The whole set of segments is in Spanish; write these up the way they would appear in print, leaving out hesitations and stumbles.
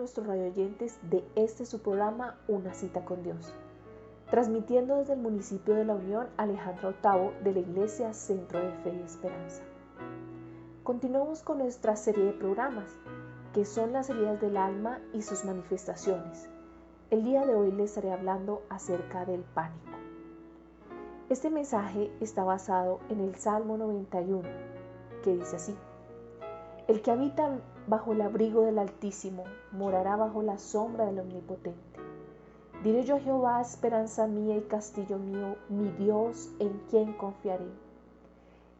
nuestros radioyentes de este su programa Una cita con Dios, transmitiendo desde el municipio de La Unión Alejandro Octavo de la Iglesia Centro de Fe y Esperanza. Continuamos con nuestra serie de programas, que son las heridas del alma y sus manifestaciones. El día de hoy les estaré hablando acerca del pánico. Este mensaje está basado en el Salmo 91, que dice así: El que habita bajo el abrigo del Altísimo morará bajo la sombra del Omnipotente. Diré yo a Jehová, esperanza mía y castillo mío, mi Dios, en quien confiaré.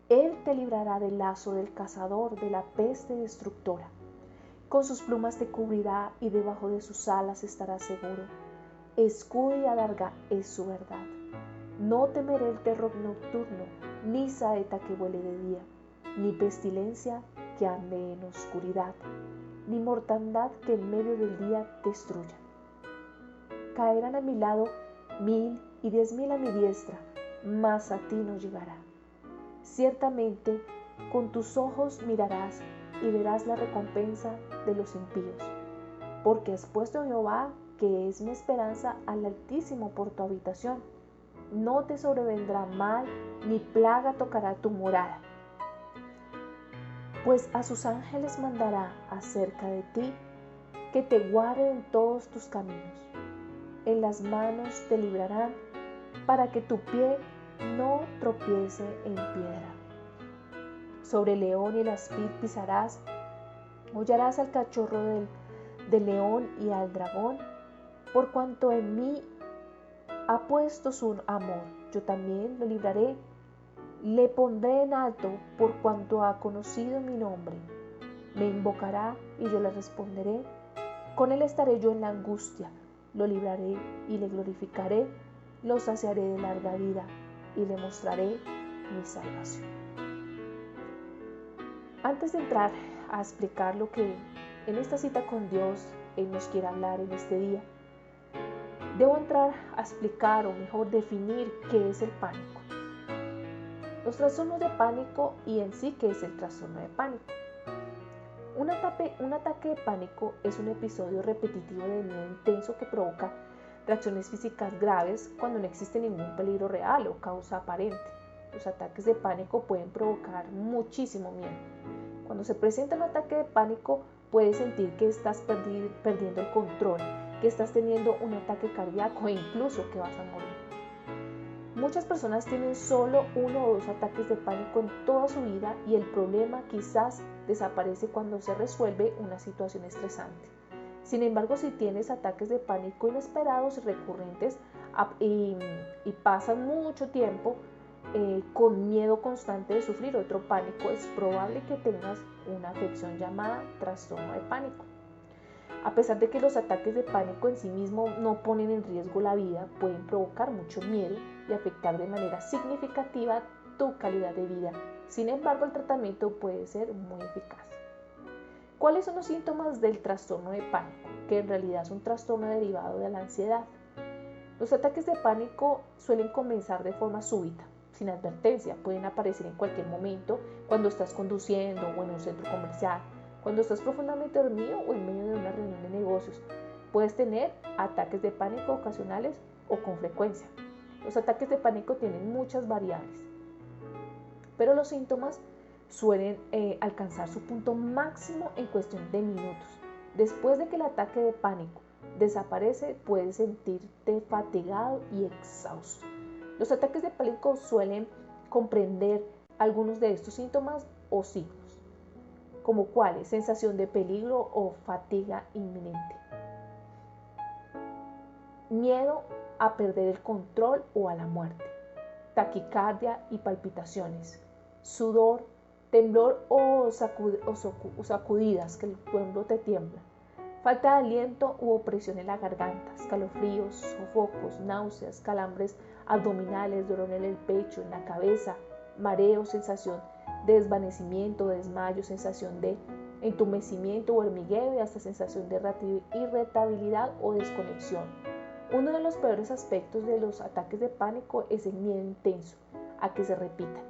Él te librará del lazo del cazador, de la peste destructora. Con sus plumas te cubrirá y debajo de sus alas estarás seguro. Escudo y adarga es su verdad. No temeré el terror nocturno, ni saeta que vuele de día, ni pestilencia que ande en oscuridad, ni mortandad que en medio del día destruya. Caerán a mi lado 1000 y 10,000 a mi diestra, mas a ti no llegará. Ciertamente con tus ojos mirarás y verás la recompensa de los impíos, porque has puesto a Jehová, que es mi esperanza, al Altísimo por tu habitación. No te sobrevendrá mal, ni plaga tocará tu morada. Pues a sus ángeles mandará acerca de ti, que te guarden en todos tus caminos. En las manos te librarán, para que tu pie no tropiece en piedra. Sobre el león y el aspid pisarás, hollarás al cachorro del león y al dragón. Por cuanto en mí ha puesto su amor, yo también lo libraré. Le pondré en alto por cuanto ha conocido mi nombre. Me invocará y yo le responderé. Con él estaré yo en la angustia. Lo libraré y le glorificaré. Lo saciaré de larga vida y le mostraré mi salvación. Antes de entrar a explicar lo que en esta cita con Dios Él nos quiere hablar en este día, debo entrar a explicar, o mejor definir, qué es el pánico. Los trastornos de pánico y en sí qué es el trastorno de pánico. Un ataque de pánico es un episodio repetitivo de miedo intenso que provoca reacciones físicas graves cuando no existe ningún peligro real o causa aparente. Los ataques de pánico pueden provocar muchísimo miedo. Cuando se presenta un ataque de pánico, puedes sentir que estás perdiendo el control, que estás teniendo un ataque cardíaco e incluso que vas a morir. Muchas personas tienen solo 1 o 2 ataques de pánico en toda su vida y el problema quizás desaparece cuando se resuelve una situación estresante. Sin embargo, si tienes ataques de pánico inesperados y recurrentes y pasan mucho tiempo con miedo constante de sufrir otro pánico, es probable que tengas una afección llamada trastorno de pánico. A pesar de que los ataques de pánico en sí mismos no ponen en riesgo la vida, pueden provocar mucho miedo y afectar de manera significativa tu calidad de vida. Sin embargo, el tratamiento puede ser muy eficaz. ¿Cuáles son los síntomas del trastorno de pánico? Que en realidad es un trastorno derivado de la ansiedad. Los ataques de pánico suelen comenzar de forma súbita, sin advertencia. Pueden aparecer en cualquier momento, cuando estás conduciendo o en un centro comercial, cuando estás profundamente dormido o en medio de una reunión de negocios. Puedes tener ataques de pánico ocasionales o con frecuencia. Los ataques de pánico tienen muchas variables, pero los síntomas suelen alcanzar su punto máximo en cuestión de minutos. Después de que el ataque de pánico desaparece, puedes sentirte fatigado y exhausto. Los ataques de pánico suelen comprender algunos de estos síntomas o signos, como cuáles: sensación de peligro o fatiga inminente, miedo a perder el control o a la muerte, taquicardia y palpitaciones, sudor, temblor o sacudidas, que el pueblo te tiembla, falta de aliento u opresión en la garganta, escalofríos, sofocos, náuseas, calambres abdominales, dolor en el pecho, en la cabeza, mareo, sensación de desvanecimiento, desmayo, sensación de entumecimiento o hormigueo y hasta sensación de irritabilidad o desconexión. Uno de los peores aspectos de los ataques de pánico es el miedo intenso a que se repitan.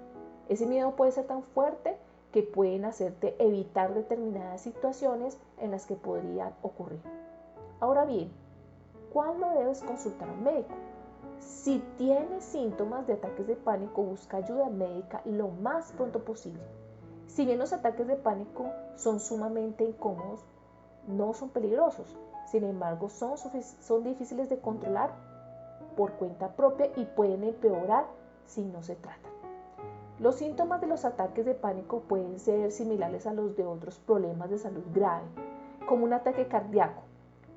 Ese miedo puede ser tan fuerte que pueden hacerte evitar determinadas situaciones en las que podrían ocurrir. Ahora bien, ¿cuándo debes consultar a un médico? Si tienes síntomas de ataques de pánico, busca ayuda médica lo más pronto posible. Si bien los ataques de pánico son sumamente incómodos, no son peligrosos. Sin embargo, son difíciles de controlar por cuenta propia y pueden empeorar si no se tratan. Los síntomas de los ataques de pánico pueden ser similares a los de otros problemas de salud grave, como un ataque cardíaco,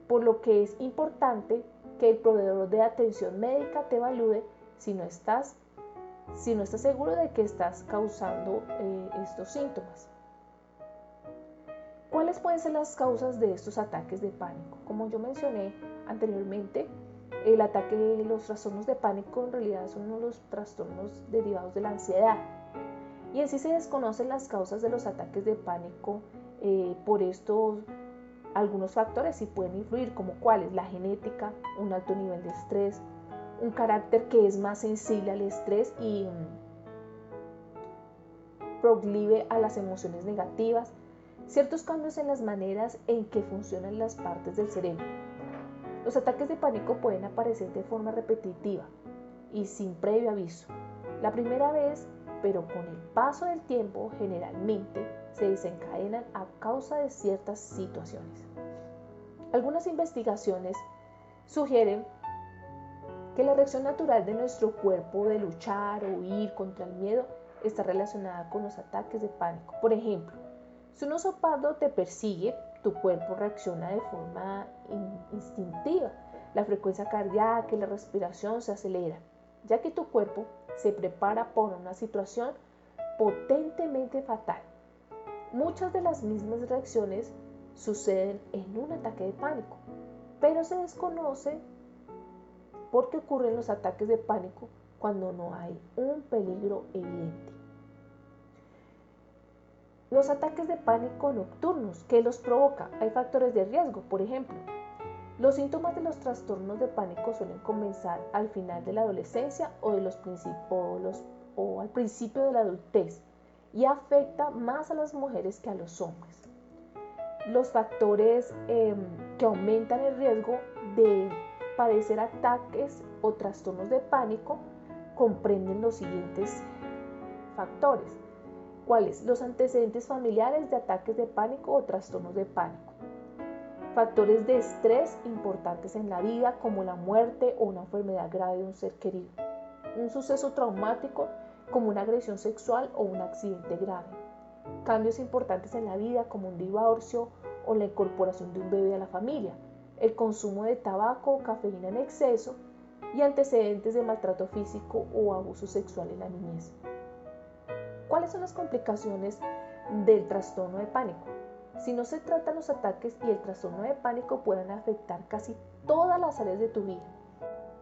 por lo que es importante que el proveedor de atención médica te evalúe si no estás seguro de que estás causando estos síntomas. ¿Cuáles pueden ser las causas de estos ataques de pánico? Como yo mencioné anteriormente, los trastornos de pánico en realidad son uno de los trastornos derivados de la ansiedad. Y en sí se desconocen las causas de los ataques de pánico. Por esto, algunos factores sí pueden influir, como cuáles: la genética, un alto nivel de estrés, un carácter que es más sensible al estrés y proclive a las emociones negativas, ciertos cambios en las maneras en que funcionan las partes del cerebro. Los ataques de pánico pueden aparecer de forma repetitiva y sin previo aviso. La primera vez, pero con el paso del tiempo, generalmente se desencadenan a causa de ciertas situaciones. Algunas investigaciones sugieren que la reacción natural de nuestro cuerpo de luchar o huir contra el miedo está relacionada con los ataques de pánico. Por ejemplo, si un oso pardo te persigue, tu cuerpo reacciona de forma instintiva. La frecuencia cardíaca y la respiración se aceleran, ya que tu cuerpo se prepara para una situación potentemente fatal. Muchas de las mismas reacciones suceden en un ataque de pánico, pero se desconoce por qué ocurren los ataques de pánico cuando no hay un peligro evidente. Los ataques de pánico nocturnos, ¿qué los provoca? Hay factores de riesgo, por ejemplo. Los síntomas de los trastornos de pánico suelen comenzar al final de la adolescencia o al principio de la adultez y afecta más a las mujeres que a los hombres. Los factores que aumentan el riesgo de padecer ataques o trastornos de pánico comprenden los siguientes factores. ¿Cuáles? Los antecedentes familiares de ataques de pánico o trastornos de pánico. Factores de estrés importantes en la vida, como la muerte o una enfermedad grave de un ser querido. Un suceso traumático, como una agresión sexual o un accidente grave. Cambios importantes en la vida, como un divorcio o la incorporación de un bebé a la familia. El consumo de tabaco o cafeína en exceso y antecedentes de maltrato físico o abuso sexual en la niñez. ¿Cuáles son las complicaciones del trastorno de pánico? Si no se tratan los ataques y el trastorno de pánico pueden afectar casi todas las áreas de tu vida.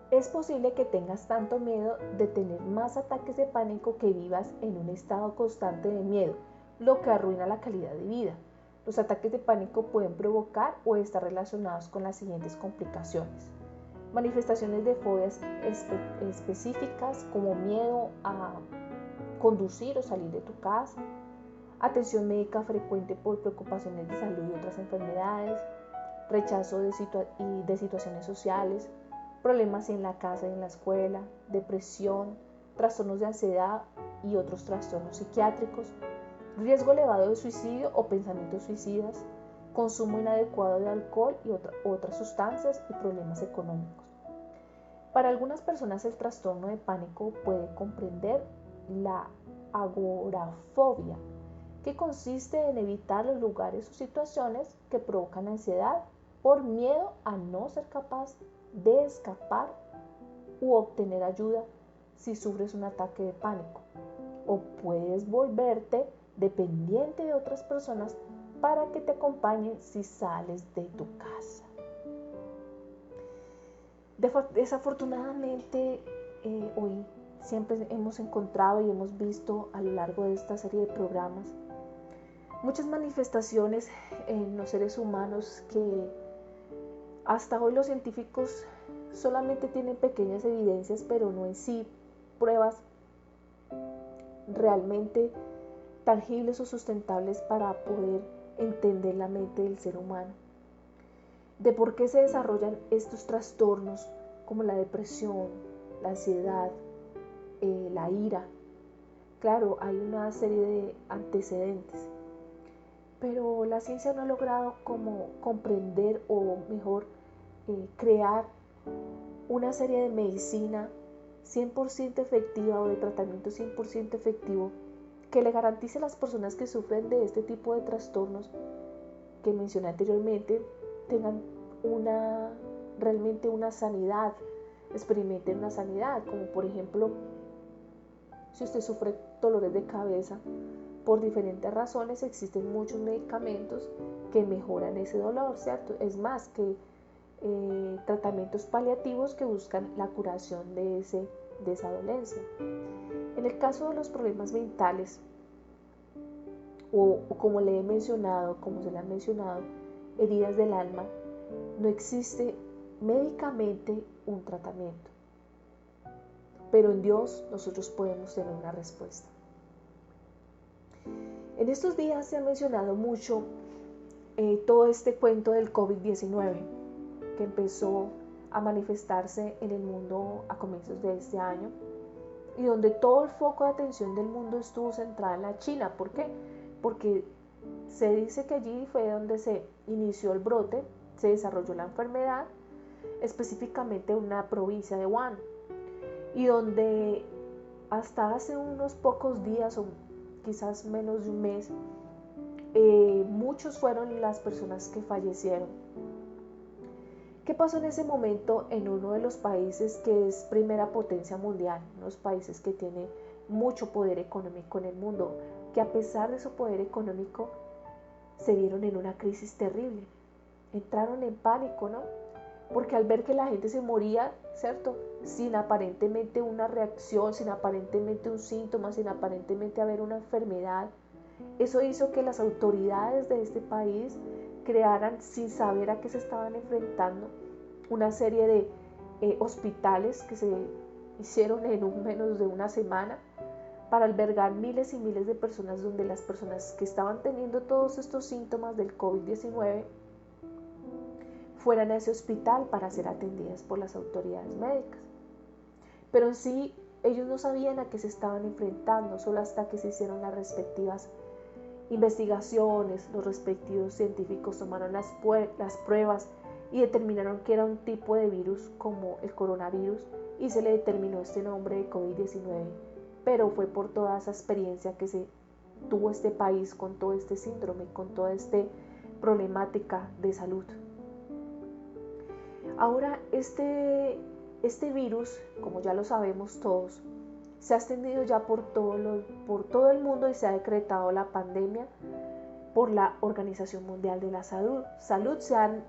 Es posible que tengas tanto miedo de tener más ataques de pánico que vivas en un estado constante de miedo, lo que arruina la calidad de vida. Los ataques de pánico pueden provocar o estar relacionados con las siguientes complicaciones. Manifestaciones de fobias específicas, como miedo a conducir o salir de tu casa, atención médica frecuente por preocupaciones de salud y otras enfermedades, rechazo de situaciones sociales, problemas en la casa y en la escuela, depresión, trastornos de ansiedad y otros trastornos psiquiátricos, riesgo elevado de suicidio o pensamientos suicidas, consumo inadecuado de alcohol y otras sustancias y problemas económicos. Para algunas personas el trastorno de pánico puede comprender la agorafobia, que consiste en evitar los lugares o situaciones que provocan ansiedad por miedo a no ser capaz de escapar u obtener ayuda si sufres un ataque de pánico. O puedes volverte dependiente de otras personas para que te acompañen si sales de tu casa. Desafortunadamente, hoy siempre hemos encontrado y hemos visto a lo largo de esta serie de programas muchas manifestaciones en los seres humanos que hasta hoy los científicos solamente tienen pequeñas evidencias, pero no en sí pruebas realmente tangibles o sustentables para poder entender la mente del ser humano. de por qué se desarrollan estos trastornos como la depresión, la ansiedad, la ira. Claro, hay una serie de antecedentes, pero la ciencia no ha logrado como comprender o mejor crear una serie de medicina 100% efectiva o de tratamiento 100% efectivo que le garantice a las personas que sufren de este tipo de trastornos que mencioné anteriormente tengan realmente una sanidad, experimenten una sanidad, como por ejemplo si usted sufre dolores de cabeza por diferentes razones, existen muchos medicamentos que mejoran ese dolor, ¿cierto? Es más que tratamientos paliativos que buscan la curación de esa dolencia. En el caso de los problemas mentales, o como le he mencionado, como se le han mencionado, heridas del alma, no existe médicamente un tratamiento. Pero en Dios nosotros podemos tener una respuesta. En estos días se ha mencionado mucho todo este cuento del COVID-19 que empezó a manifestarse en el mundo a comienzos de este año y donde todo el foco de atención del mundo estuvo centrado en la China. ¿Por qué? Porque se dice que allí fue donde se inició el brote, se desarrolló la enfermedad, específicamente en una provincia de Wuhan, y donde hasta hace unos pocos días o quizás menos de un mes, muchos fueron las personas que fallecieron. ¿Qué pasó en ese momento en uno de los países que es primera potencia mundial, unos países que tiene mucho poder económico en el mundo, que a pesar de su poder económico se vieron en una crisis terrible? Entraron en pánico, ¿no? Porque al ver que la gente se moría, ¿cierto? Sin aparentemente una reacción, sin aparentemente un síntoma, sin aparentemente haber una enfermedad, eso hizo que las autoridades de este país crearan, sin saber a qué se estaban enfrentando, una serie de hospitales que se hicieron en menos de una semana para albergar miles y miles de personas, donde las personas que estaban teniendo todos estos síntomas del COVID-19 fueran a ese hospital para ser atendidas por las autoridades médicas. Pero en sí, ellos no sabían a qué se estaban enfrentando, solo hasta que se hicieron las respectivas investigaciones, los respectivos científicos tomaron las pruebas y determinaron que era un tipo de virus como el coronavirus y se le determinó este nombre de COVID-19, pero fue por toda esa experiencia que se tuvo este país con todo este síndrome, con toda esta problemática de salud. Ahora este virus, como ya lo sabemos todos, se ha extendido ya por todo el mundo y se ha decretado la pandemia por la Organización Mundial de la Salud. Se han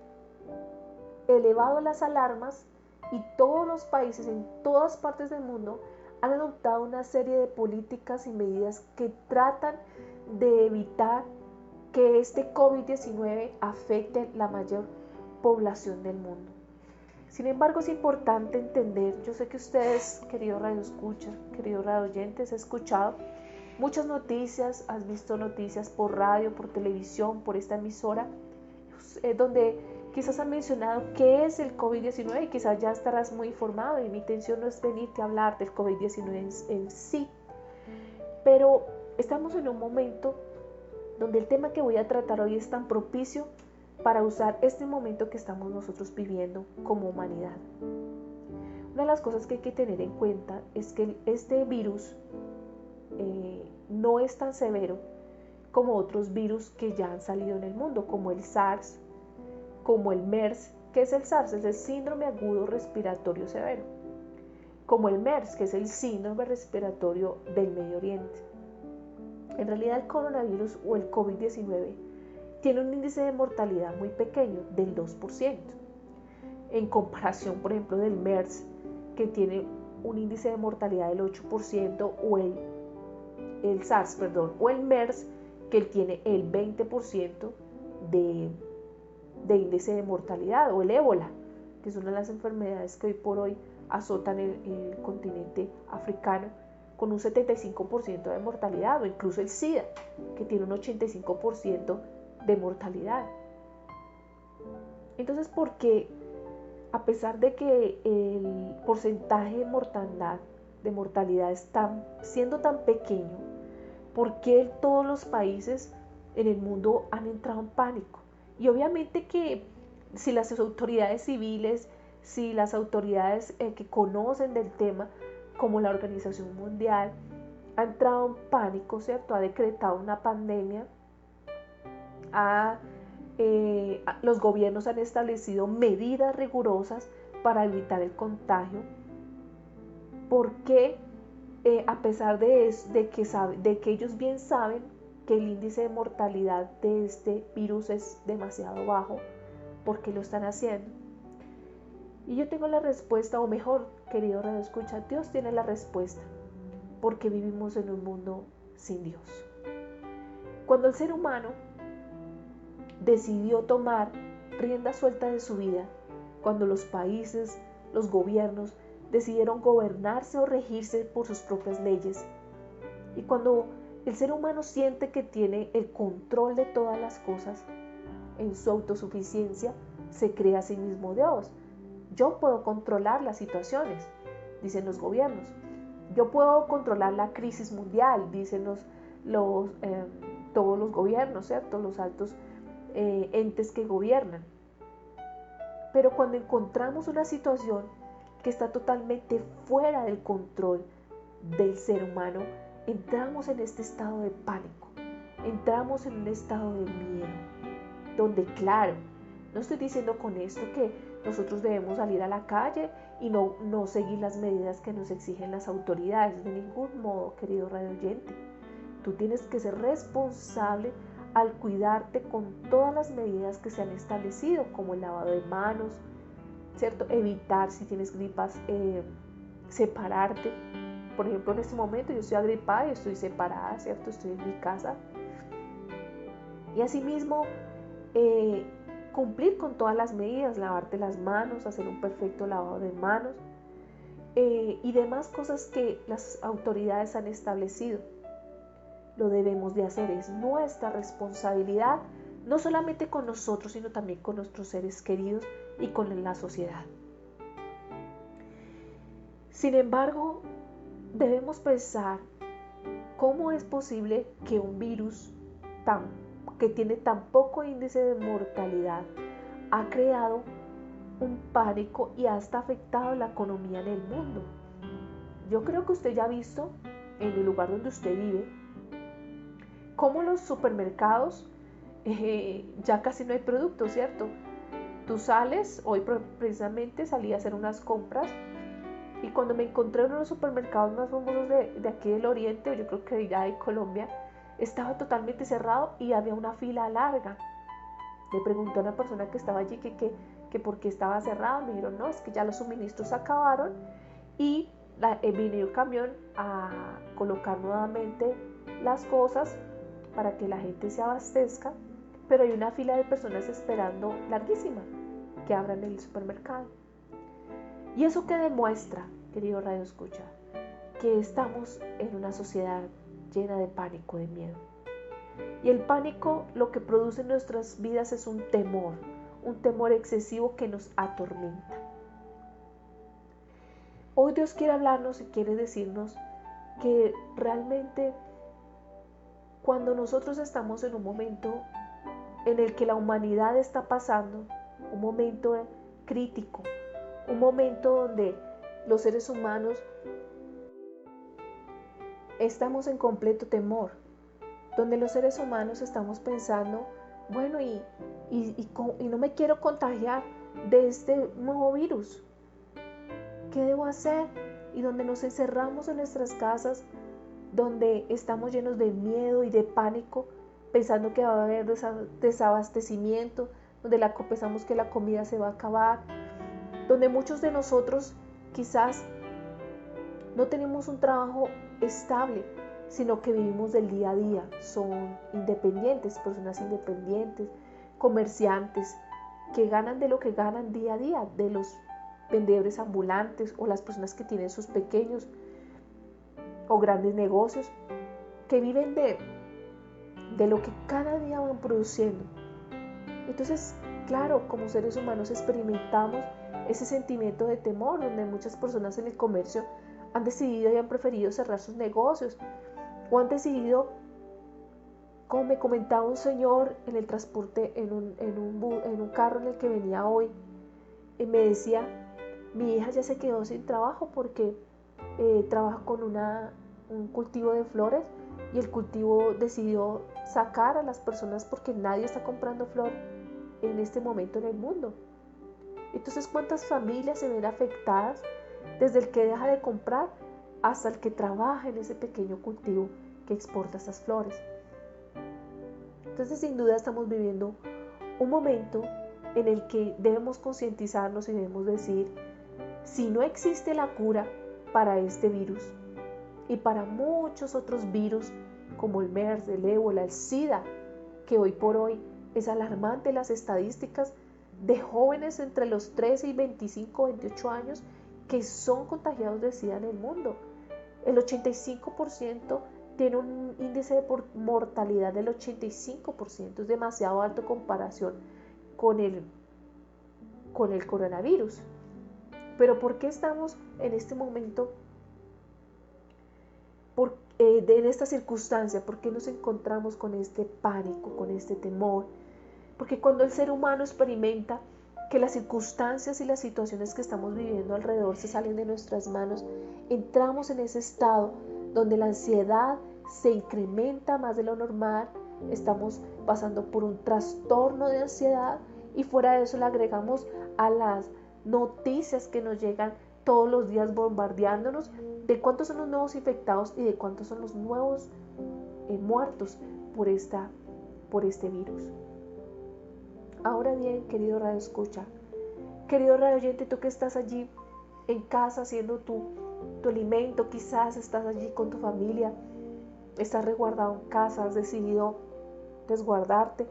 elevado las alarmas y todos los países en todas partes del mundo han adoptado una serie de políticas y medidas que tratan de evitar que este COVID-19 afecte la mayor población del mundo. Sin embargo, es importante entender, yo sé que ustedes, queridos radioescuchas, queridos radioyentes, han escuchado muchas noticias, has visto noticias por radio, por televisión, por esta emisora, donde quizás han mencionado qué es el COVID-19 y quizás ya estarás muy informado, y mi intención no es venirte a hablar del COVID-19 en sí, pero estamos en un momento donde el tema que voy a tratar hoy es tan propicio para usar este momento que estamos nosotros viviendo como humanidad. Una de las cosas que hay que tener en cuenta es que este virus no es tan severo como otros virus que ya han salido en el mundo, como el SARS, como el MERS. ¿Qué es el SARS? Es el síndrome agudo respiratorio severo. Como el MERS, que es el síndrome respiratorio del Medio Oriente. En realidad el coronavirus o el COVID-19 tiene un índice de mortalidad muy pequeño, del 2%, en comparación, por ejemplo, del MERS, que tiene un índice de mortalidad del 8%, o el SARS, o el MERS, que tiene el 20% de índice de mortalidad, o el ébola, que es una de las enfermedades que hoy por hoy azotan el continente africano, con un 75% de mortalidad, o incluso el SIDA, que tiene un 85% de mortalidad. Entonces, ¿por qué, a pesar de que el porcentaje de mortalidad está siendo tan pequeño, por qué todos los países en el mundo han entrado en pánico? Y obviamente que si las autoridades civiles, si las autoridades que conocen del tema, como la Organización Mundial, ha entrado en pánico, ¿cierto? Ha decretado una pandemia, los gobiernos han establecido medidas rigurosas para evitar el contagio. ¿Por qué, a pesar de que ellos bien saben que el índice de mortalidad de este virus es demasiado bajo, por qué lo están haciendo? Y yo tengo la respuesta, o mejor, querido Radio Escucha, Dios tiene la respuesta, porque vivimos en un mundo sin Dios. Cuando el ser humano decidió tomar rienda suelta de su vida, cuando los países, los gobiernos decidieron gobernarse o regirse por sus propias leyes, y cuando el ser humano siente que tiene el control de todas las cosas, en su autosuficiencia se crea a sí mismo Dios. Yo puedo controlar las situaciones, dicen los gobiernos. Yo puedo controlar la crisis mundial, dicen todos los gobiernos, ¿cierto? Los altos entes que gobiernan. Pero cuando encontramos una situación que está totalmente fuera del control del ser humano, entramos en este estado de pánico, entramos en un estado de miedo, donde claro, no estoy diciendo con esto que nosotros debemos salir a la calle y no seguir las medidas que nos exigen las autoridades, de ningún modo, querido radio oyente. Tú tienes que ser responsable al cuidarte con todas las medidas que se han establecido, como el lavado de manos, ¿cierto? Evitar, si tienes gripas, separarte. Por ejemplo, en este momento yo estoy agripada y estoy separada, ¿cierto? Estoy en mi casa. Y asimismo, cumplir con todas las medidas, lavarte las manos, hacer un perfecto lavado de manos y demás cosas que las autoridades han establecido. Lo debemos de hacer, es nuestra responsabilidad, no solamente con nosotros, sino también con nuestros seres queridos y con la sociedad. Sin embargo, debemos pensar cómo es posible que un virus que tiene tan poco índice de mortalidad ha creado un pánico y hasta afectado la economía en el mundo. Yo creo que usted ya ha visto en el lugar donde usted vive cómo los supermercados ya casi no hay productos, ¿cierto? Tú sales, hoy precisamente salí a hacer unas compras y cuando me encontré en uno de los supermercados más famosos de aquí del oriente, yo creo que ya de Colombia, estaba totalmente cerrado y había una fila larga. Le pregunté a una persona que estaba allí que por qué estaba cerrado. Me dijeron, no, es que ya los suministros se acabaron y vino el camión a colocar nuevamente las cosas para que la gente se abastezca, pero hay una fila de personas esperando larguísima que abran el supermercado. ¿Y eso qué demuestra, querido Radio Escucha? Que estamos en una sociedad llena de pánico, de miedo. Y el pánico lo que produce en nuestras vidas es un temor excesivo que nos atormenta. Hoy Dios quiere hablarnos y quiere decirnos que realmente cuando nosotros estamos en un momento en el que la humanidad está pasando, un momento crítico, un momento donde los seres humanos estamos en completo temor, donde los seres humanos estamos pensando, bueno, y no me quiero contagiar de este nuevo virus, ¿qué debo hacer? Y donde nos encerramos en nuestras casas, donde estamos llenos de miedo y de pánico, pensando que va a haber desabastecimiento, donde pensamos que la comida se va a acabar, donde muchos de nosotros quizás no tenemos un trabajo estable, sino que vivimos del día a día, son independientes, personas independientes, comerciantes, que ganan de lo que ganan día a día, de los vendedores ambulantes o las personas que tienen sus pequeños o grandes negocios, que viven de lo que cada día van produciendo. Entonces, claro, como seres humanos experimentamos ese sentimiento de temor, donde muchas personas en el comercio han decidido y han preferido cerrar sus negocios, o han decidido, como me comentaba un señor en el transporte, en un carro en el que venía hoy, y me decía, mi hija ya se quedó sin trabajo porque trabaja con un cultivo de flores, y el cultivo decidió sacar a las personas porque nadie está comprando flor en este momento en el mundo. Entonces, ¿cuántas familias se ven afectadas desde el que deja de comprar hasta el que trabaja en ese pequeño cultivo que exporta esas flores? Entonces, sin duda estamos viviendo un momento en el que debemos concientizarnos y debemos decir, si no existe la cura para este virus y para muchos otros virus como el MERS, el ébola, el SIDA, que hoy por hoy es alarmante las estadísticas de jóvenes entre los 13 y 25, 28 años que son contagiados de SIDA en el mundo. El 85% tiene un índice de mortalidad del 85%, es demasiado alto en comparación con el coronavirus. Pero ¿por qué estamos en este momento, en esta circunstancia? ¿Por qué nos encontramos con este pánico, con este temor? Porque cuando el ser humano experimenta que las circunstancias y las situaciones que estamos viviendo alrededor se salen de nuestras manos, entramos en ese estado donde la ansiedad se incrementa más de lo normal, estamos pasando por un trastorno de ansiedad, y fuera de eso le agregamos a las noticias que nos llegan todos los días bombardeándonos de cuántos son los nuevos infectados y de cuántos son los nuevos muertos por este virus. Ahora bien, querido radio escucha, querido radio oyente, tú que estás allí en casa haciendo tu alimento, quizás estás allí con tu familia, estás resguardado en casa, has decidido resguardarte,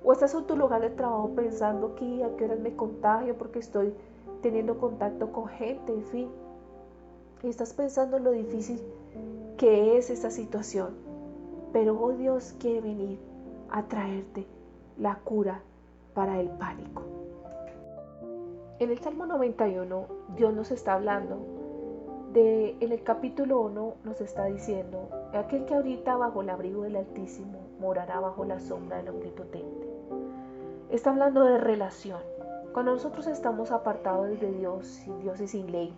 o estás en tu lugar de trabajo pensando que a qué horas me contagio porque estoy teniendo contacto con gente, en fin, y estás pensando en lo difícil que es esta situación. Pero hoy Dios quiere venir a traerte la cura para el pánico. En el Salmo 91 Dios nos está hablando en el capítulo 1 nos está diciendo, aquel que ahorita bajo el abrigo del Altísimo morará bajo la sombra del Omnipotente. Está hablando de relación. Cuando nosotros estamos apartados de Dios, sin Dios y sin ley,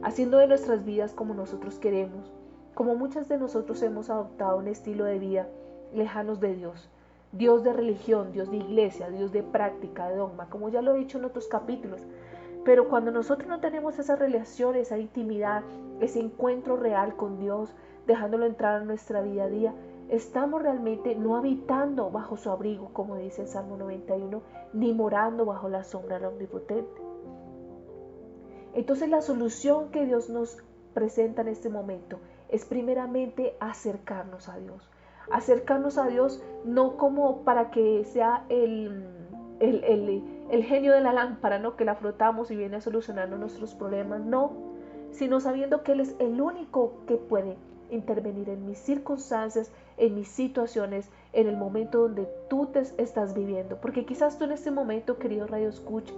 haciendo de nuestras vidas como nosotros queremos, como muchas de nosotros hemos adoptado un estilo de vida lejanos de Dios, Dios de religión, Dios de iglesia, Dios de práctica, de dogma, como ya lo he dicho en otros capítulos. Pero cuando nosotros no tenemos esa relación, esa intimidad, ese encuentro real con Dios, dejándolo entrar a nuestra vida a día, estamos realmente no habitando bajo su abrigo, como dice el Salmo 91, ni morando bajo la sombra del Omnipotente. Entonces la solución que Dios nos presenta en este momento es primeramente acercarnos a Dios. Acercarnos a Dios no como para que sea el genio de la lámpara, ¿no? Que la frotamos y viene a solucionarnos nuestros problemas, no, sino sabiendo que Él es el único que puede intervenir en mis circunstancias, en mis situaciones, en el momento donde tú te estás viviendo. Porque quizás tú en este momento, querido radio escucha,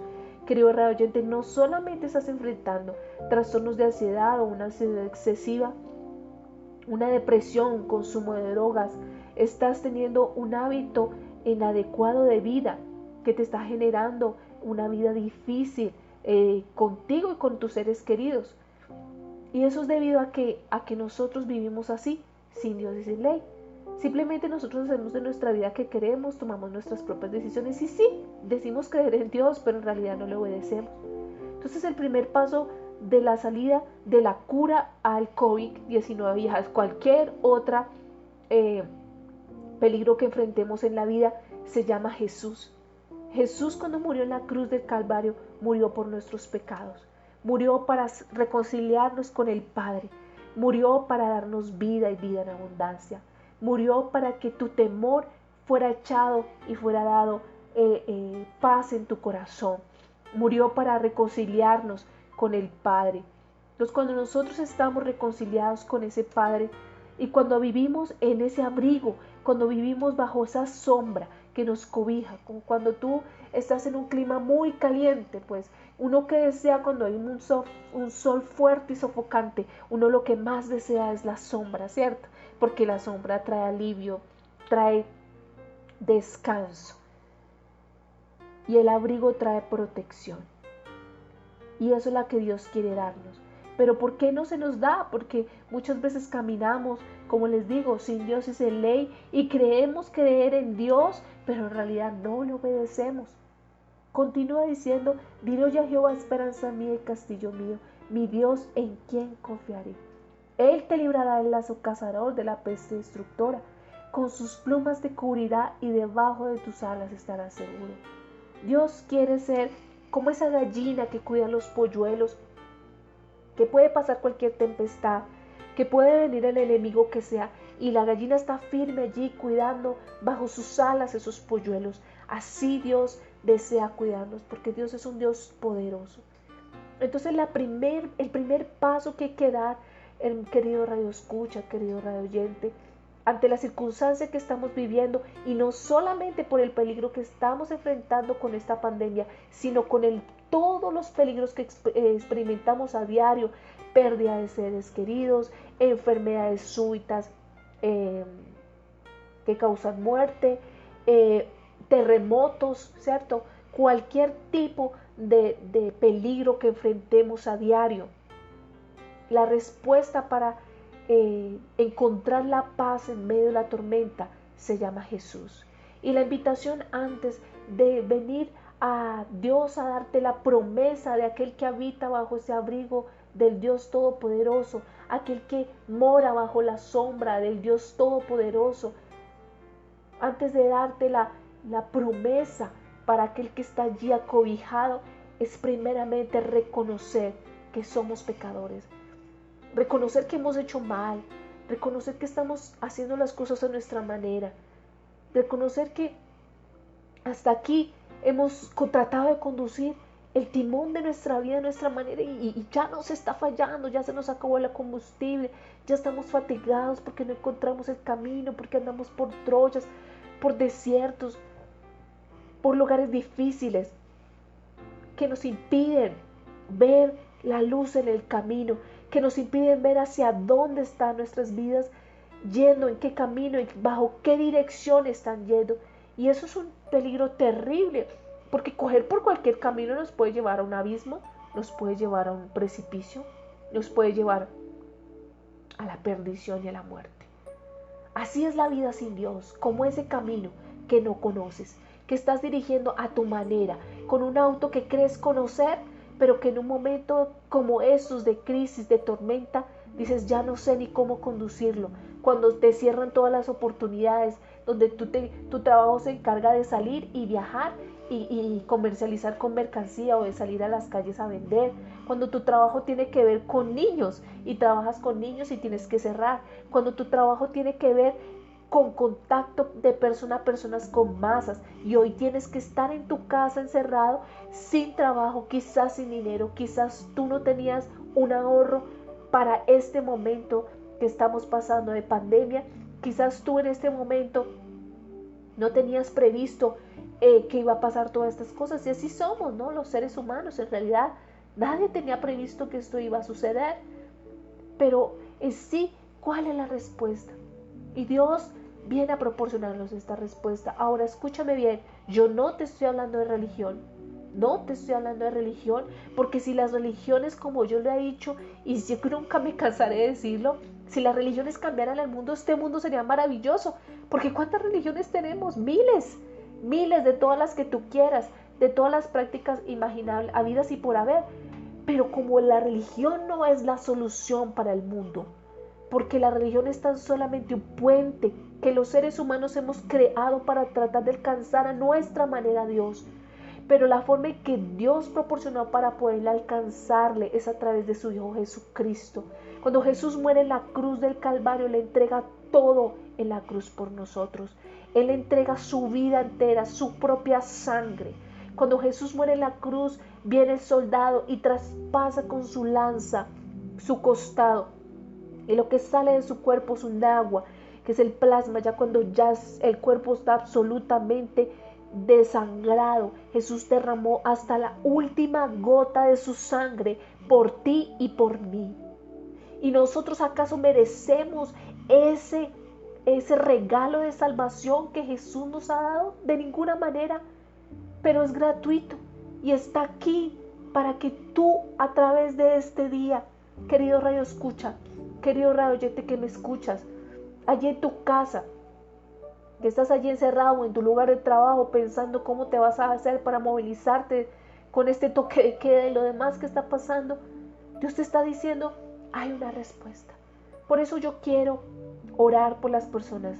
querido radio oyente, no solamente estás enfrentando trastornos de ansiedad o una ansiedad excesiva, una depresión, un consumo de drogas, estás teniendo un hábito inadecuado de vida que te está generando una vida difícil contigo y con tus seres queridos. Y eso es debido a que nosotros vivimos así, sin Dios y sin ley. Simplemente nosotros hacemos de nuestra vida que queremos, tomamos nuestras propias decisiones y sí, decimos creer en Dios, pero en realidad no le obedecemos. Entonces el primer paso de la salida de la cura al COVID-19 y a cualquier otra peligro que enfrentemos en la vida se llama Jesús. Jesús, cuando murió en la cruz del Calvario, murió por nuestros pecados, murió para reconciliarnos con el Padre, murió para darnos vida y vida en abundancia, murió para que tu temor fuera echado y fuera dado paz en tu corazón, murió para reconciliarnos con el Padre. Entonces, cuando nosotros estamos reconciliados con ese Padre y cuando vivimos en ese abrigo, cuando vivimos bajo esa sombra que nos cobija, como cuando tú estás en un clima muy caliente, pues uno que desea cuando hay un sol fuerte y sofocante, uno lo que más desea es la sombra, ¿cierto? Porque la sombra trae alivio, trae descanso y el abrigo trae protección. Y eso es la que Dios quiere darnos. Pero ¿por qué no se nos da? Porque muchas veces caminamos, como les digo, sin Dios y sin ley y creemos creer en Dios, pero en realidad no le obedecemos. Continúa diciendo, diré yo a Jehová, esperanza mía y castillo mío, mi Dios en quien confiaré. Él te librará del lazo cazador, de la peste destructora. Con sus plumas te cubrirá y debajo de tus alas estarás seguro. Dios quiere ser como esa gallina que cuida los polluelos, que puede pasar cualquier tempestad, que puede venir el enemigo que sea, y la gallina está firme allí cuidando bajo sus alas esos polluelos. Así Dios desea cuidarnos, porque Dios es un Dios poderoso. Entonces el primer paso que hay que dar, querido radio escucha, querido radio oyente, ante la circunstancia que estamos viviendo, y no solamente por el peligro que estamos enfrentando con esta pandemia, sino con todos los peligros que experimentamos a diario, pérdida de seres queridos, enfermedades súbitas que causan muerte, terremotos, ¿cierto? Cualquier tipo de peligro que enfrentemos a diario. La respuesta para encontrar la paz en medio de la tormenta se llama Jesús. Y la invitación antes de venir a Dios a darte la promesa de aquel que habita bajo ese abrigo del Dios Todopoderoso, aquel que mora bajo la sombra del Dios Todopoderoso, antes de darte la promesa para aquel que está allí acobijado, es primeramente reconocer que somos pecadores, reconocer que hemos hecho mal, reconocer que estamos haciendo las cosas a nuestra manera, reconocer que hasta aquí hemos tratado de conducir el timón de nuestra vida, de nuestra manera, y ya nos está fallando, ya se nos acabó el combustible, ya estamos fatigados porque no encontramos el camino, porque andamos por trochas, por desiertos, por lugares difíciles que nos impiden ver la luz en el camino, que nos impiden ver hacia dónde están nuestras vidas yendo, en qué camino, bajo qué dirección están yendo. Y eso es un peligro terrible, porque coger por cualquier camino nos puede llevar a un abismo, nos puede llevar a un precipicio, nos puede llevar a la perdición y a la muerte. Así es la vida sin Dios, como ese camino que no conoces, que estás dirigiendo a tu manera, con un auto que crees conocer, pero que en un momento como esos de crisis, de tormenta, dices ya no sé ni cómo conducirlo. Cuando te cierran todas las oportunidades, donde tu trabajo se encarga de salir y viajar y comercializar con mercancía, o de salir a las calles a vender. Cuando tu trabajo tiene que ver con niños y trabajas con niños y tienes que cerrar. Cuando tu trabajo tiene que ver con contacto de persona a personas con masas, y hoy tienes que estar en tu casa encerrado, sin trabajo, quizás sin dinero, quizás tú no tenías un ahorro para este momento que estamos pasando de pandemia, quizás tú en este momento no tenías previsto que iba a pasar todas estas cosas, y así somos, ¿no? Los seres humanos, en realidad nadie tenía previsto que esto iba a suceder, pero en sí, ¿cuál es la respuesta? Y Dios viene a proporcionarnos esta respuesta. Ahora escúchame bien, yo no te estoy hablando de religión, no te estoy hablando de religión, porque si las religiones, como yo le he dicho, y yo nunca me cansaré de decirlo, si las religiones cambiaran el mundo, este mundo sería maravilloso, porque ¿cuántas religiones tenemos? Miles, miles, de todas las que tú quieras, de todas las prácticas imaginables, habidas y por haber, pero como la religión no es la solución para el mundo, porque la religión es tan solamente un puente que los seres humanos hemos creado para tratar de alcanzar a nuestra manera a Dios. Pero la forma en que Dios proporcionó para poder alcanzarle es a través de su Hijo Jesucristo. Cuando Jesús muere en la cruz del Calvario, le entrega todo en la cruz por nosotros. Él entrega su vida entera, su propia sangre. Cuando Jesús muere en la cruz, viene el soldado y traspasa con su lanza su costado. Y lo que sale de su cuerpo es un agua. que es el plasma, ya cuando el cuerpo está absolutamente desangrado. Jesús derramó hasta la última gota de su sangre por ti y por mí. ¿Y nosotros acaso merecemos ese regalo de salvación que Jesús nos ha dado? De ninguna manera, pero es gratuito y está aquí para que tú, a través de este día, querido radio escucha, querido radio oyente que me escuchas, allí en tu casa, que estás allí encerrado en tu lugar de trabajo pensando cómo te vas a hacer para movilizarte con este toque de queda y lo demás que está pasando, Dios te está diciendo, hay una respuesta. Por eso yo quiero orar por las personas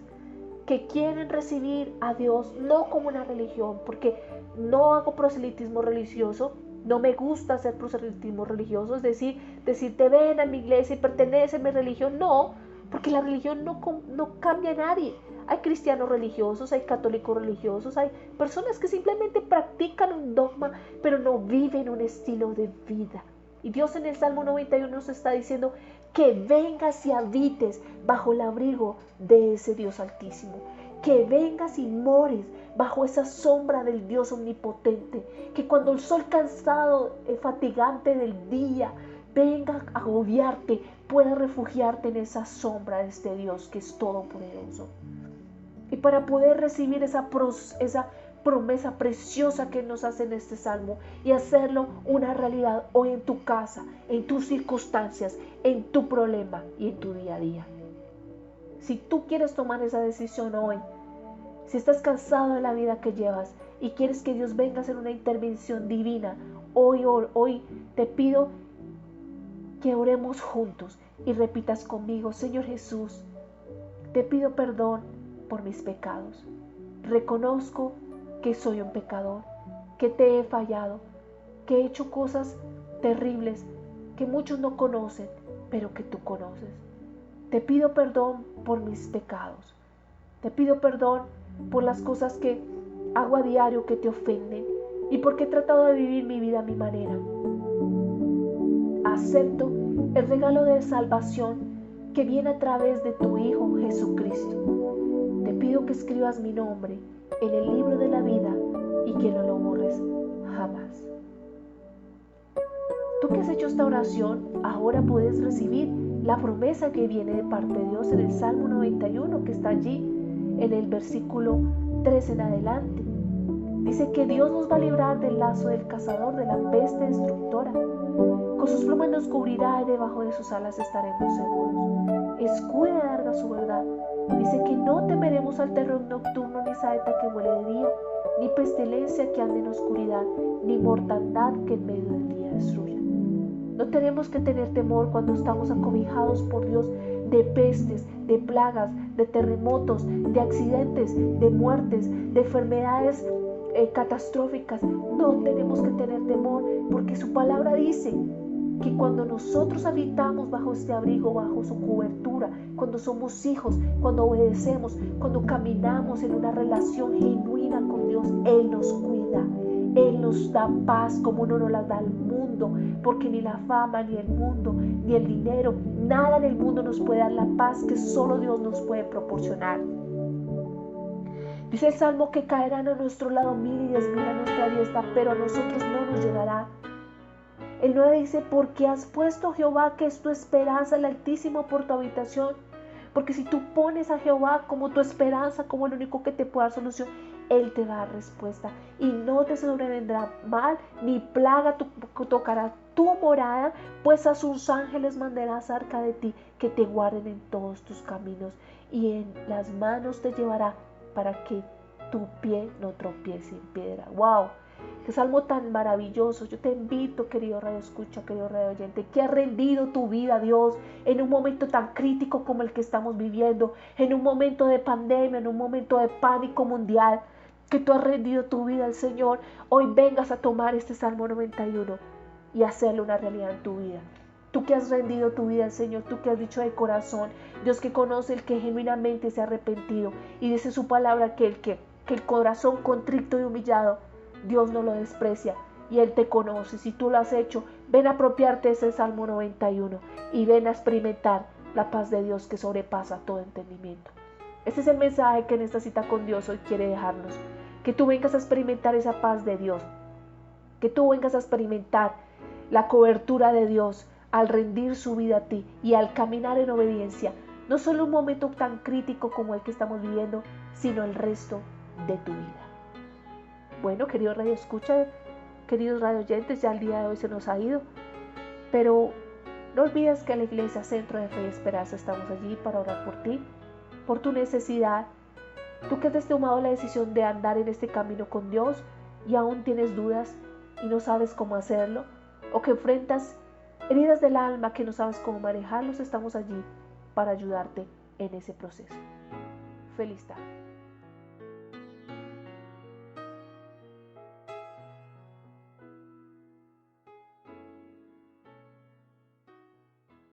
que quieren recibir a Dios no como una religión, porque no hago proselitismo religioso, no me gusta hacer proselitismo religioso, es decir, decirte ven a mi iglesia y pertenece a mi religión, no, porque la religión no cambia a nadie. Hay cristianos religiosos, hay católicos religiosos, hay personas que simplemente practican un dogma, pero no viven un estilo de vida. Y Dios en el Salmo 91 nos está diciendo que vengas y habites bajo el abrigo de ese Dios altísimo, que vengas y mores bajo esa sombra del Dios omnipotente, que cuando el sol cansado, fatigante del día, venga a agobiarte, puedas refugiarte en esa sombra de este Dios que es todopoderoso. Y para poder recibir esa promesa preciosa que nos hace en este salmo y hacerlo una realidad hoy en tu casa, en tus circunstancias, en tu problema y en tu día a día. Si tú quieres tomar esa decisión hoy, si estás cansado de la vida que llevas y quieres que Dios venga a hacer una intervención divina, hoy te pido que oremos juntos y repitas conmigo, Señor Jesús, te pido perdón por mis pecados. Reconozco que soy un pecador, que te he fallado, que he hecho cosas terribles que muchos no conocen, pero que tú conoces. Te pido perdón por mis pecados. Te pido perdón por las cosas que hago a diario que te ofenden y porque he tratado de vivir mi vida a mi manera. Acepto el regalo de salvación que viene a través de tu Hijo Jesucristo. Te pido que escribas mi nombre en el libro de la vida y que no lo borres jamás. Tú que has hecho esta oración, ahora puedes recibir la promesa que viene de parte de Dios en el Salmo 91, que está allí en el versículo 3 en adelante. Dice que Dios nos va a librar del lazo del cazador, de la peste destructora. Con sus plumas nos cubrirá y debajo de sus alas estaremos seguros. Escudo y adarga su verdad. Dice que no temeremos al terror nocturno, ni saeta que vuele de día, ni pestilencia que ande en oscuridad, ni mortandad que en medio del día destruya. No tenemos que tener temor cuando estamos acobijados por Dios de pestes, de plagas, de terremotos, de accidentes, de muertes, de enfermedades catastróficas. No tenemos que tener temor porque su palabra dice que cuando nosotros habitamos bajo este abrigo, bajo su cobertura, cuando somos hijos, cuando obedecemos, cuando caminamos en una relación genuina con Dios, Él nos cuida, Él nos da paz como no nos la da el mundo, porque ni la fama, ni el mundo, ni el dinero, nada en el mundo nos puede dar la paz que solo Dios nos puede proporcionar. Dice el Salmo que caerán a nuestro lado 1000 y 10.000 a nuestra diestra, pero a nosotros no nos llegará. El 9 dice, porque has puesto, Jehová, que es tu esperanza, el Altísimo, por tu habitación. Porque si tú pones a Jehová como tu esperanza, como el único que te puede dar solución, Él te va a dar respuesta. Y no te sobrevendrá mal, ni plaga tocará tu morada, pues a sus ángeles mandará cerca de ti, que te guarden en todos tus caminos. Y en las manos te llevará, para que tu pie no tropiece en piedra. ¡Wow! ¡Qué salmo tan maravilloso! Yo te invito, querido radio escucha, querido radio oyente, que has rendido tu vida a Dios en un momento tan crítico como el que estamos viviendo, en un momento de pandemia, en un momento de pánico mundial, que tú has rendido tu vida al Señor. Hoy vengas a tomar este Salmo 91 y hacerlo una realidad en tu vida. Tú que has rendido tu vida al Señor, tú que has dicho de corazón, Dios que conoce el que genuinamente se ha arrepentido y dice su palabra que el corazón contrito y humillado, Dios no lo desprecia y Él te conoce. Si tú lo has hecho, ven a apropiarte de ese Salmo 91 y ven a experimentar la paz de Dios que sobrepasa todo entendimiento. Este es el mensaje que en esta cita con Dios hoy quiere dejarnos. Que tú vengas a experimentar esa paz de Dios. Que tú vengas a experimentar la cobertura de Dios al rendir su vida a ti y al caminar en obediencia. No solo un momento tan crítico como el que estamos viviendo, sino el resto de tu vida. Bueno, queridos radio escucha, queridos radio oyentes, ya el día de hoy se nos ha ido. Pero no olvides que la Iglesia Centro de Fe y Esperanza estamos allí para orar por ti, por tu necesidad. Tú que has tomado la decisión de andar en este camino con Dios y aún tienes dudas y no sabes cómo hacerlo, o que enfrentas heridas del alma que no sabes cómo manejarlos, estamos allí para ayudarte en ese proceso. Feliz tarde.